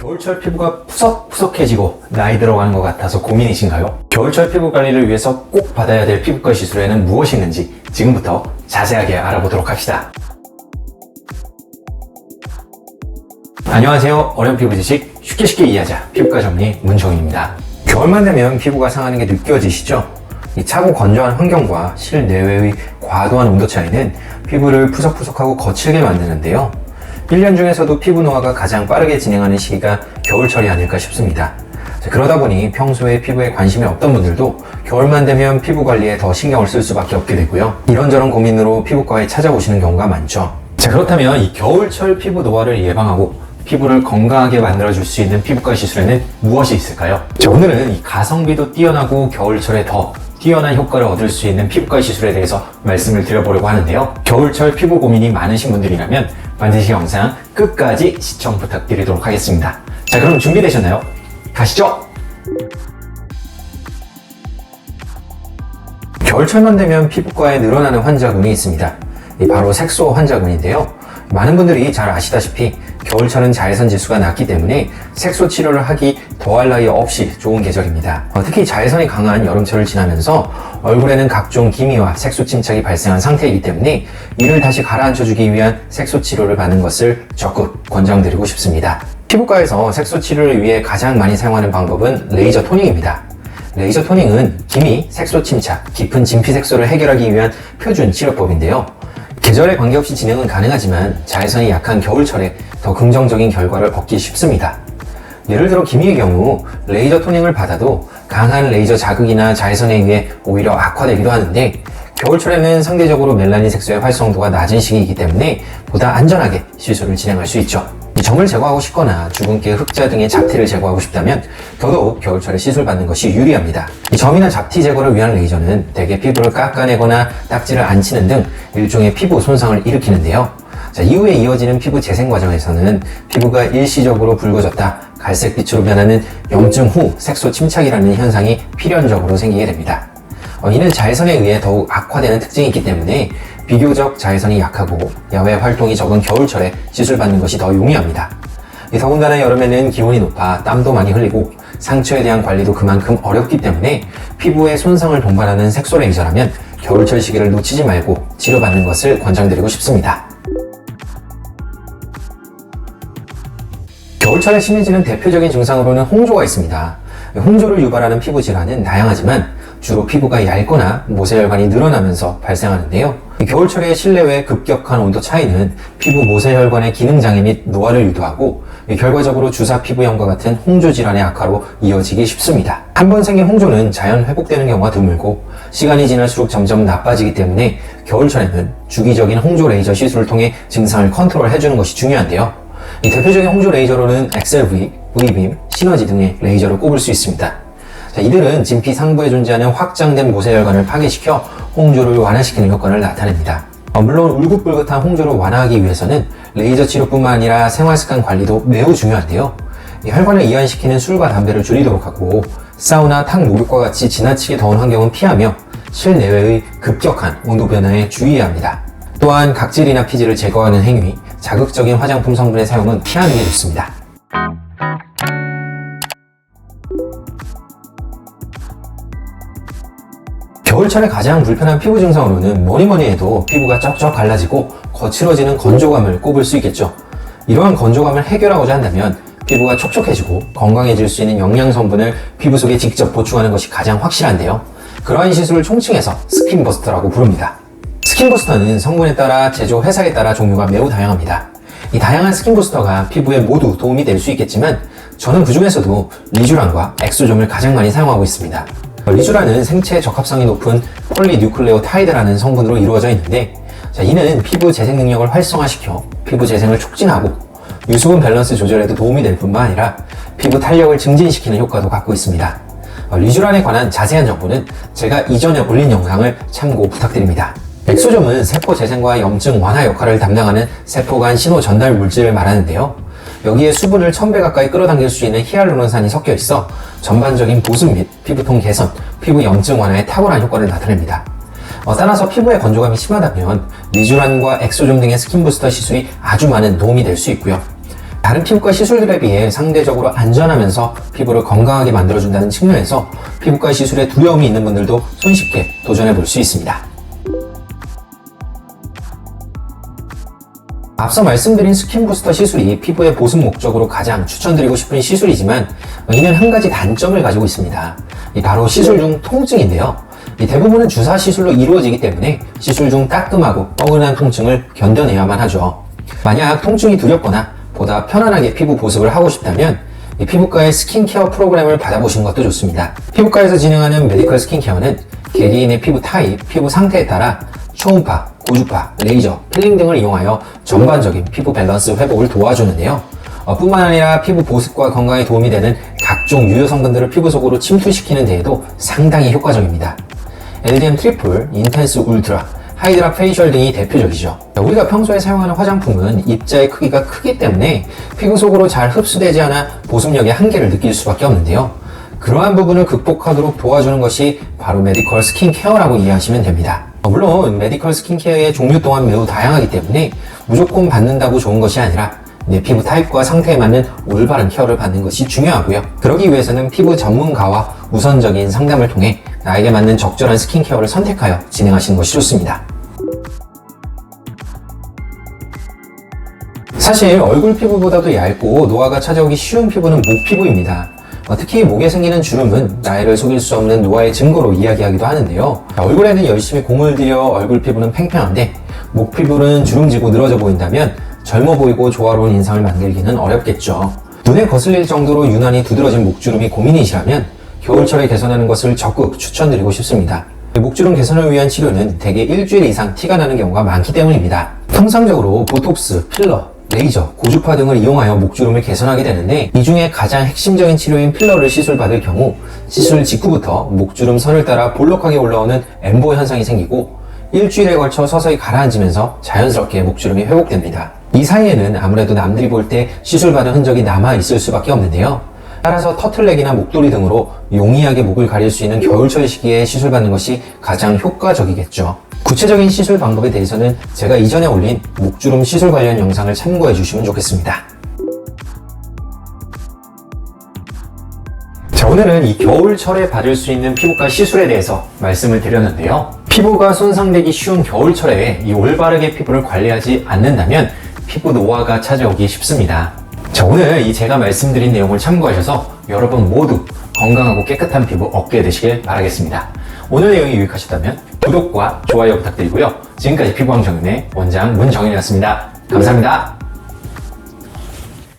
겨울철 피부가 푸석푸석해지고 나이 들어가는 것 같아서 고민이신가요? 겨울철 피부 관리를 위해서 꼭 받아야 될 피부과 시술에는 무엇이 있는지 지금부터 자세하게 알아보도록 합시다. 안녕하세요. 어려운 피부 지식 쉽게 이해하자 피부과 전문의 문종입니다. 겨울만 되면 피부가 상하는 게 느껴지시죠? 이 차고 건조한 환경과 실내외의 과도한 온도 차이는 피부를 푸석푸석하고 거칠게 만드는데요. 1년 중에서도 피부 노화가 가장 빠르게 진행하는 시기가 겨울철이 아닐까 싶습니다. 그러다 보니 평소에 피부에 관심이 없던 분들도 겨울만 되면 피부 관리에 더 신경을 쓸 수밖에 없게 되고요. 이런저런 고민으로 피부과에 찾아오시는 경우가 많죠. 그렇다면 이 겨울철 피부 노화를 예방하고 피부를 건강하게 만들어줄 수 있는 피부과 시술에는 무엇이 있을까요? 오늘은 이 가성비도 뛰어나고 겨울철에 더 뛰어난 효과를 얻을 수 있는 피부과 시술에 대해서 말씀을 드려보려고 하는데요. 겨울철 피부 고민이 많으신 분들이라면 반드시 영상 끝까지 시청 부탁드리도록 하겠습니다. 자, 그럼 준비되셨나요? 가시죠! 겨울철만 되면 피부과에 늘어나는 환자군이 있습니다. 바로 색소 환자군인데요. 많은 분들이 잘 아시다시피 겨울철은 자외선 지수가 낮기 때문에 색소 치료를 하기 더할 나위 없이 좋은 계절입니다. 특히 자외선이 강한 여름철을 지나면서 얼굴에는 각종 기미와 색소 침착이 발생한 상태이기 때문에 이를 다시 가라앉혀주기 위한 색소 치료를 받는 것을 적극 권장드리고 싶습니다. 피부과에서 색소 치료를 위해 가장 많이 사용하는 방법은 레이저 토닝입니다. 레이저 토닝은 기미, 색소 침착, 깊은 진피 색소를 해결하기 위한 표준 치료법인데요. 계절에 관계없이 진행은 가능하지만 자외선이 약한 겨울철에 더 긍정적인 결과를 얻기 쉽습니다. 예를 들어 기미의 경우 레이저 토닝을 받아도 강한 레이저 자극이나 자외선에 의해 오히려 악화되기도 하는데 겨울철에는 상대적으로 멜라닌 색소의 활성도가 낮은 시기이기 때문에 보다 안전하게 시술을 진행할 수 있죠. 점을 제거하고 싶거나 주근깨, 흑자 등의 잡티를 제거하고 싶다면 더더욱 겨울철에 시술 받는 것이 유리합니다. 이 점이나 잡티 제거를 위한 레이저는 대개 피부를 깎아내거나 딱지를 안 치는 등 일종의 피부 손상을 일으키는데요. 이후에 이어지는 피부 재생 과정에서는 피부가 일시적으로 붉어졌다 갈색빛으로 변하는 염증 후 색소 침착이라는 현상이 필연적으로 생기게 됩니다. 이는 자외선에 의해 더욱 악화되는 특징이 있기 때문에 비교적 자외선이 약하고 야외 활동이 적은 겨울철에 시술받는 것이 더 용이합니다. 더군다나 여름에는 기온이 높아 땀도 많이 흘리고 상처에 대한 관리도 그만큼 어렵기 때문에 피부에 손상을 동반하는 색소 레이저라면 겨울철 시기를 놓치지 말고 치료받는 것을 권장드리고 싶습니다. 겨울철에 심해지는 대표적인 증상으로는 홍조가 있습니다. 홍조를 유발하는 피부 질환은 다양하지만 주로 피부가 얇거나 모세혈관이 늘어나면서 발생하는데요. 겨울철의 실내외 급격한 온도 차이는 피부 모세혈관의 기능장애 및 노화를 유도하고 결과적으로 주사 피부염과 같은 홍조 질환의 악화로 이어지기 쉽습니다. 한 번 생긴 홍조는 자연 회복되는 경우가 드물고 시간이 지날수록 점점 나빠지기 때문에 겨울철에는 주기적인 홍조 레이저 시술을 통해 증상을 컨트롤해주는 것이 중요한데요. 이 대표적인 홍조 레이저로는 XLV, V빔, 시너지 등의 레이저를 꼽을 수 있습니다. 이들은 진피 상부에 존재하는 확장된 모세혈관을 파괴시켜 홍조를 완화시키는 효과를 나타냅니다. 물론 울긋불긋한 홍조를 완화하기 위해서는 레이저 치료뿐만 아니라 생활습관 관리도 매우 중요한데요. 혈관을 이완시키는 술과 담배를 줄이도록 하고 사우나, 탕, 목욕과 같이 지나치게 더운 환경은 피하며 실내외의 급격한 온도 변화에 주의해야 합니다. 또한 각질이나 피지를 제거하는 행위, 자극적인 화장품 성분의 사용은 피하는 게 좋습니다. 겨울철에 가장 불편한 피부 증상으로는 뭐니뭐니 해도 피부가 쩍쩍 갈라지고 거칠어지는 건조감을 꼽을 수 있겠죠. 이러한 건조감을 해결하고자 한다면 피부가 촉촉해지고 건강해질 수 있는 영양 성분을 피부 속에 직접 보충하는 것이 가장 확실한데요. 그러한 시술을 총칭해서 스킨버스터라고 부릅니다. 스킨부스터는 성분에 따라 제조 회사에 따라 종류가 매우 다양합니다. 이 다양한 스킨부스터가 피부에 모두 도움이 될 수 있겠지만 저는 그 중에서도 리쥬란과 엑소좀을 가장 많이 사용하고 있습니다. 리쥬란은 생체 적합성이 높은 폴리뉴클레오타이드라는 성분으로 이루어져 있는데 이는 피부 재생 능력을 활성화시켜 피부 재생을 촉진하고 유수분 밸런스 조절에도 도움이 될 뿐만 아니라 피부 탄력을 증진시키는 효과도 갖고 있습니다. 리쥬란에 관한 자세한 정보는 제가 이전에 올린 영상을 참고 부탁드립니다. 엑소좀은 세포 재생과 염증 완화 역할을 담당하는 세포간 신호 전달 물질을 말하는데요. 여기에 수분을 1000배 가까이 끌어당길 수 있는 히알루론산이 섞여 있어 전반적인 보습 및 피부통 개선, 피부 염증 완화에 탁월한 효과를 나타냅니다. 따라서 피부에 건조감이 심하다면 리쥬란과 엑소좀 등의 스킨부스터 시술이 아주 많은 도움이 될 수 있고요. 다른 피부과 시술들에 비해 상대적으로 안전하면서 피부를 건강하게 만들어준다는 측면에서 피부과 시술에 두려움이 있는 분들도 손쉽게 도전해 볼 수 있습니다. 앞서 말씀드린 스킨 부스터 시술이 피부의 보습 목적으로 가장 추천드리고 싶은 시술이지만 이는 한 가지 단점을 가지고 있습니다. 바로 시술 중 통증인데요. 대부분은 주사 시술로 이루어지기 때문에 시술 중 따끔하고 뻐근한 통증을 견뎌내야만 하죠. 만약 통증이 두렵거나 보다 편안하게 피부 보습을 하고 싶다면 피부과의 스킨케어 프로그램을 받아보시는 것도 좋습니다. 피부과에서 진행하는 메디컬 스킨케어는 개개인의 피부 타입, 피부 상태에 따라 초음파, 고주파, 레이저, 필링 등을 이용하여 전반적인 피부 밸런스 회복을 도와주는데요. 뿐만 아니라 피부 보습과 건강에 도움이 되는 각종 유효 성분들을 피부 속으로 침투시키는 데에도 상당히 효과적입니다. LDM 트리플, 인텐스 울트라, 하이드라 페이셜 등이 대표적이죠. 우리가 평소에 사용하는 화장품은 입자의 크기가 크기 때문에 피부 속으로 잘 흡수되지 않아 보습력의 한계를 느낄 수밖에 없는데요. 그러한 부분을 극복하도록 도와주는 것이 바로 메디컬 스킨케어라고 이해하시면 됩니다. 물론 메디컬 스킨케어의 종류 또한 매우 다양하기 때문에 무조건 받는다고 좋은 것이 아니라 내 피부 타입과 상태에 맞는 올바른 케어를 받는 것이 중요하고요. 그러기 위해서는 피부 전문가와 우선적인 상담을 통해 나에게 맞는 적절한 스킨케어를 선택하여 진행하시는 것이 좋습니다. 사실 얼굴 피부보다도 얇고 노화가 찾아오기 쉬운 피부는 목 피부입니다. 특히 목에 생기는 주름은 나이를 속일 수 없는 노화의 증거로 이야기하기도 하는데요. 얼굴에는 열심히 공을 들여 얼굴 피부는 팽팽한데 목 피부는 주름지고 늘어져 보인다면 젊어 보이고 조화로운 인상을 만들기는 어렵겠죠. 눈에 거슬릴 정도로 유난히 두드러진 목주름이 고민이시라면 겨울철에 개선하는 것을 적극 추천드리고 싶습니다. 목주름 개선을 위한 치료는 대개 일주일 이상 티가 나는 경우가 많기 때문입니다. 통상적으로 보톡스, 필러, 레이저, 고주파 등을 이용하여 목주름을 개선하게 되는데 이 중에 가장 핵심적인 치료인 필러를 시술받을 경우 시술 직후부터 목주름 선을 따라 볼록하게 올라오는 엠보 현상이 생기고 일주일에 걸쳐 서서히 가라앉으면서 자연스럽게 목주름이 회복됩니다. 이 사이에는 아무래도 남들이 볼 때 시술받은 흔적이 남아 있을 수밖에 없는데요. 따라서 터틀넥이나 목도리 등으로 용이하게 목을 가릴 수 있는 겨울철 시기에 시술받는 것이 가장 효과적이겠죠. 구체적인 시술 방법에 대해서는 제가 이전에 올린 목주름 시술 관련 영상을 참고해 주시면 좋겠습니다. 자, 오늘은 이 겨울철에 받을 수 있는 피부과 시술에 대해서 말씀을 드렸는데요. 피부가 손상되기 쉬운 겨울철에 이 올바르게 피부를 관리하지 않는다면 피부 노화가 찾아오기 쉽습니다. 자, 오늘 이 제가 말씀드린 내용을 참고하셔서 여러분 모두 건강하고 깨끗한 피부 얻게 되시길 바라겠습니다. 오늘 내용이 유익하셨다면 구독과 좋아요 부탁드리고요. 지금까지 피부왕정윤의 원장 문정윤이었습니다. 감사합니다.